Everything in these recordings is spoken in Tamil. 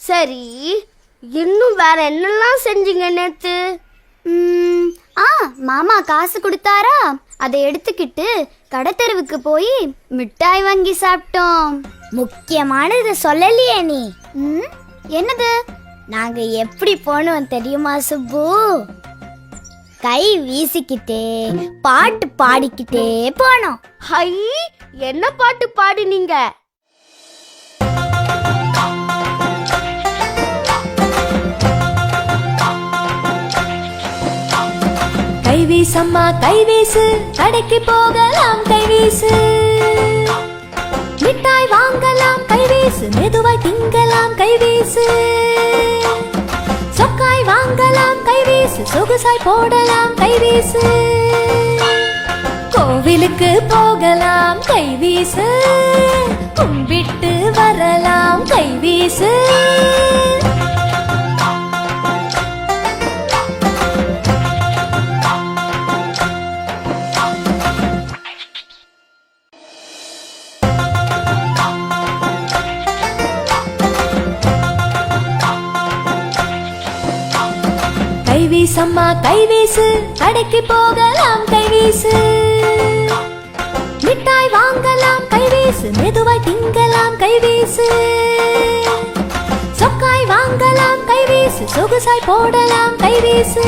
சரி, இன்னும் வேற என்னெல்லாம் செஞ்சீங்க நேத்து? மாமா காசு கொடுத்தாரா, அதை எடுத்துக்கிட்டு கடைத்தெருவுக்கு போய் மிட்டாய் வாங்கி சாப்பிட்டோம். முக்கியமானது சொல்லலையே நீ. என்னது? நாங்க எப்படி போனோம் தெரியுமா சுப்பு? கை வீசிக்கிட்டே பாட்டு பாடிக்கிட்டே போனோம். ஹை, என்ன பாட்டு பாடினீங்க? கைவீசம்மா கைவீசு, கடைக்கு போகலாம் கைவீசு, மிட்டாய் வாங்கலாம் கைவீசு, மெதுவாய் திங்கலாம் கைவீசு, சொக்காய் வாங்கலாம் கைவீசு, சொகுசாய் போடலாம் கைவீசு, கோவிலுக்கு போகலாம் கைவீசு, கும்பிட்டு வரலாம் கைவீசு. கைவீசம்மா கைவீசு, கடைக்கு போகலாம் கைவீசு, மிட்டாய் வாங்கலாம் கைவீசு, மெதுவாய் திங்கலாம் கைவீசு, சொக்காய் வாங்கலாம் கைவீசு, சொகுசாய் போடலாம் கைவீசு,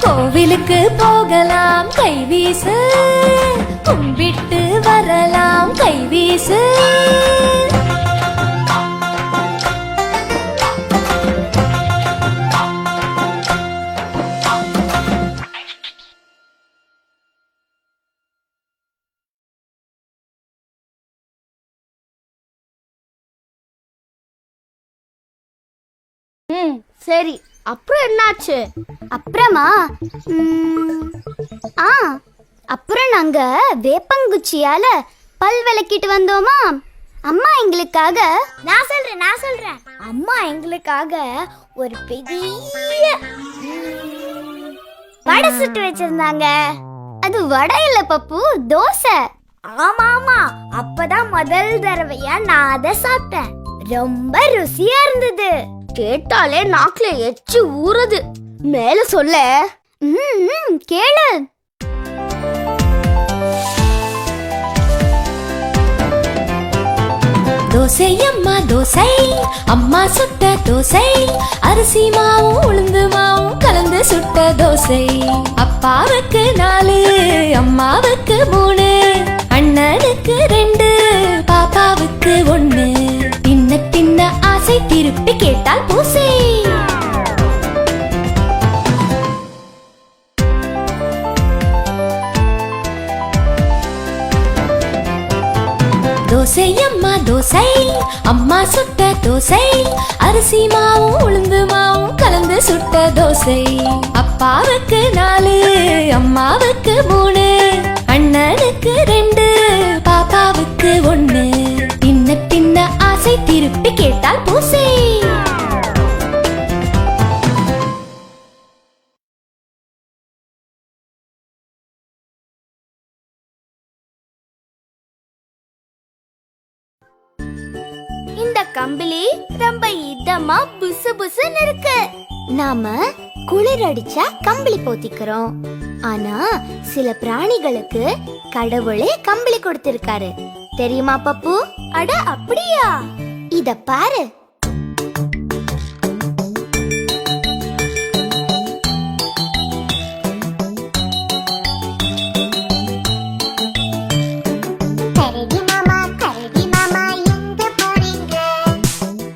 கோவிலுக்கு போகலாம் கைவீசு, கும்பிட்டு வரலாம் கைவீசு. சரி, அப்புறம் என்னாச்சு? அப்புறமா அப்புறம் நாங்க வேப்பங்குச்சியால பல் விளக்கிட்டு வந்தோமா. அம்மா எங்களுக்காக நான் சொல்றேன் அம்மா எங்களுக்காக ஒரு பெரிய வடை சுட்டு வச்சிருந்தாங்க. அது வடை இல்ல பப்பு, தோசை. ஆமா, அப்பதான் முதல் தடவையா நான் அதை சாப்பிட்டேன். ரொம்ப ருசியா இருந்தது. கேட்டாலே நாக்குல எச்சு ஊறுது. மேல சொல்ல. கேளு. தோசை அம்மா தோசை, அம்மா சுட்ட தோசை, அரிசி மாவும் உளுந்து மாவும் கலந்து சுட்ட தோசை. அப்பாவுக்கு 4, அம்மாவுக்கு 3, அண்ணனுக்கு 2, பாப்பாவுக்கு 1. தின்ன தின்ன ஆசை திருப்பி கேட்டால் பூசை. தோசை அம்மா தோசை, அம்மா சுட்ட தோசை, அரிசி மாவும் உளுந்து மாவும் கலந்து சுட்ட தோசை. அப்பாவுக்கு 4, அம்மாவுக்கு 3, அண்ணனுக்கு 2, பாப்பாவுக்கு 1. தின்ன தின்ன ஆசை திருப்பி கேட்டால் பூசை. இந்த கம்பளி ரொம்ப இதமா புசு புசுன்னு இருக்கு. நாம குளிர் அடிச்சா கம்பளி போத்திக்கிறோம். ஆனா சில பிராணிகளுக்கு கடவுளே கம்பளி கொடுத்திருக்காரு. தெரியுமா பப்பு? அட அப்படியா? இத பாரு.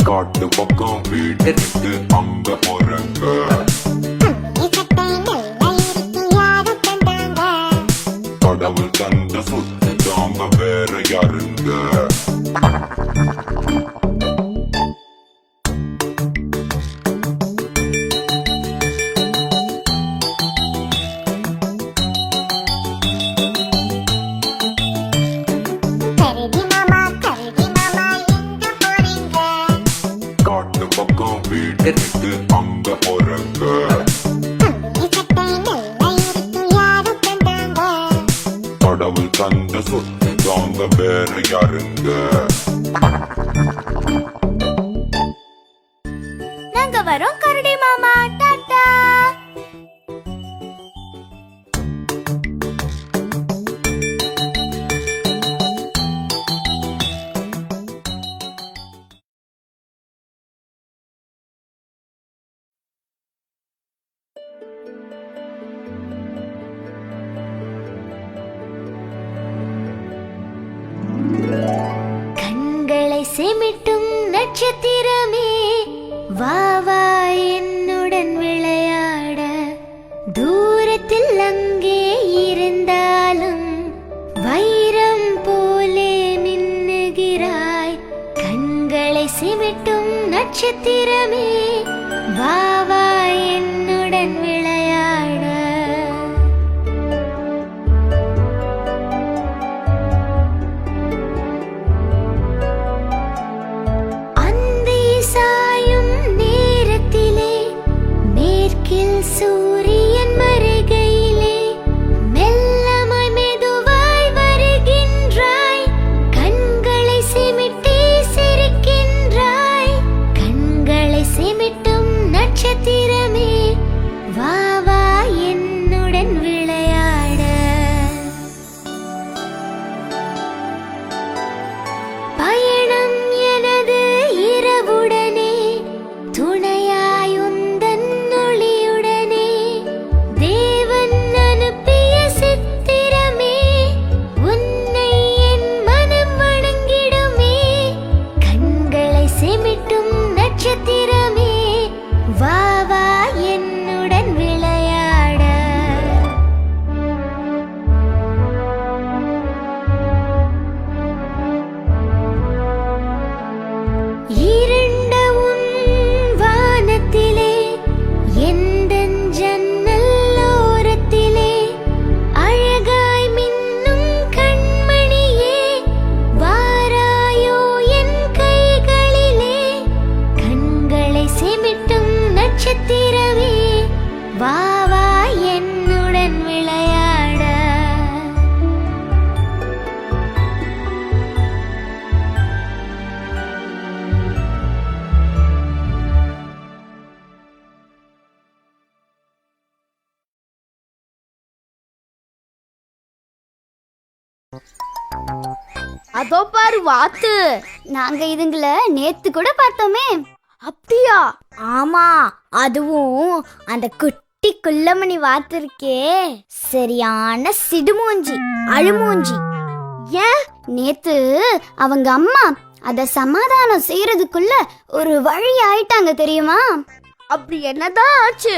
காட்டு பக்கம் வீடு இருக்கு, அங்க போறங்க. கடவுள் தந்த சொத்து தாங்க, வேற யாருங்க? காட்டு பக்கம் வீடு இருக்கு, அங்க போறங்க. கடவுள் தந்த சொத்து தாங்க, வேற யாருங்க? நட்சத்திரமே வா வா என்னுடன் விளையாட தூரத்தில் அங்கே இருந்தாலும் வைரம் போலே மின்னுகிறாய் கண்களை சிமிட்டும் நட்சத்திரமே வா வா என்னுடன் விளையாட அந்தி சாயும் நேரத்திலே மேற்கில் சூரியன் மறைகையிலே மெல்லமாய் மெதுவாய் வருகின்றாய் கண்களை சிமிட்டி சிரிக்கின்றாய் கண்களை சிமிட்டும் நட்சத்திரமே வா வா என்னுடன் விளையாட பயணம் எனது இரவுடனே துணையாய் உந்தன் ஒளியுடனே தேவன் அனுப்பிய சித்திரமே உன்னை என் மனம் வணங்கிடுமே கண்களை சிமிட்டும் நட்சத்திரமே வா வா என்னுடன் விளையாட இருண்ட உன் வானத்திலே எந்தன் ஜன்னல் ஓரத்திலே அழகாய் மின்னும் கண்மணியே வாராயோ என் கைகளிலே கண்களை சிமிட்டும் நட்சத்திரமே வா வா என்னுடன் விளையாட அதோ பாரு வாத்து. நாங்க இதுங்கள நேத்து கூட பார்த்தோமே. அப்படியா? ஆமா, அதுவும் அந்த குட்டி குள்ளமணி வாத்திருக்கே, சரியான சிடுமூஞ்சி, அழுமூஞ்சி. ஏன் நேத்து அவங்க அம்மா அத சமாதானம் செய்யறதுக்குள்ள ஒரு வழி ஆயிட்டாங்க தெரியுமா? அப்படி என்னதான் ஆச்சு?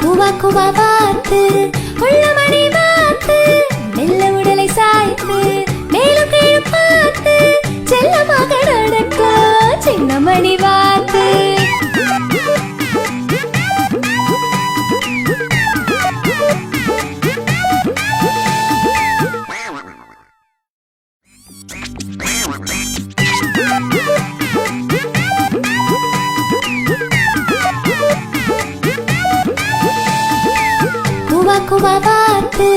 குவா குவா வாத்து உள்ளமணி வாத்து மெல்ல உடலை சாய்த்து மேலும் கீழும் பார்த்து செல்லமாக நடக்கும் சின்னமணி வாத்து குவா குவா வாத்து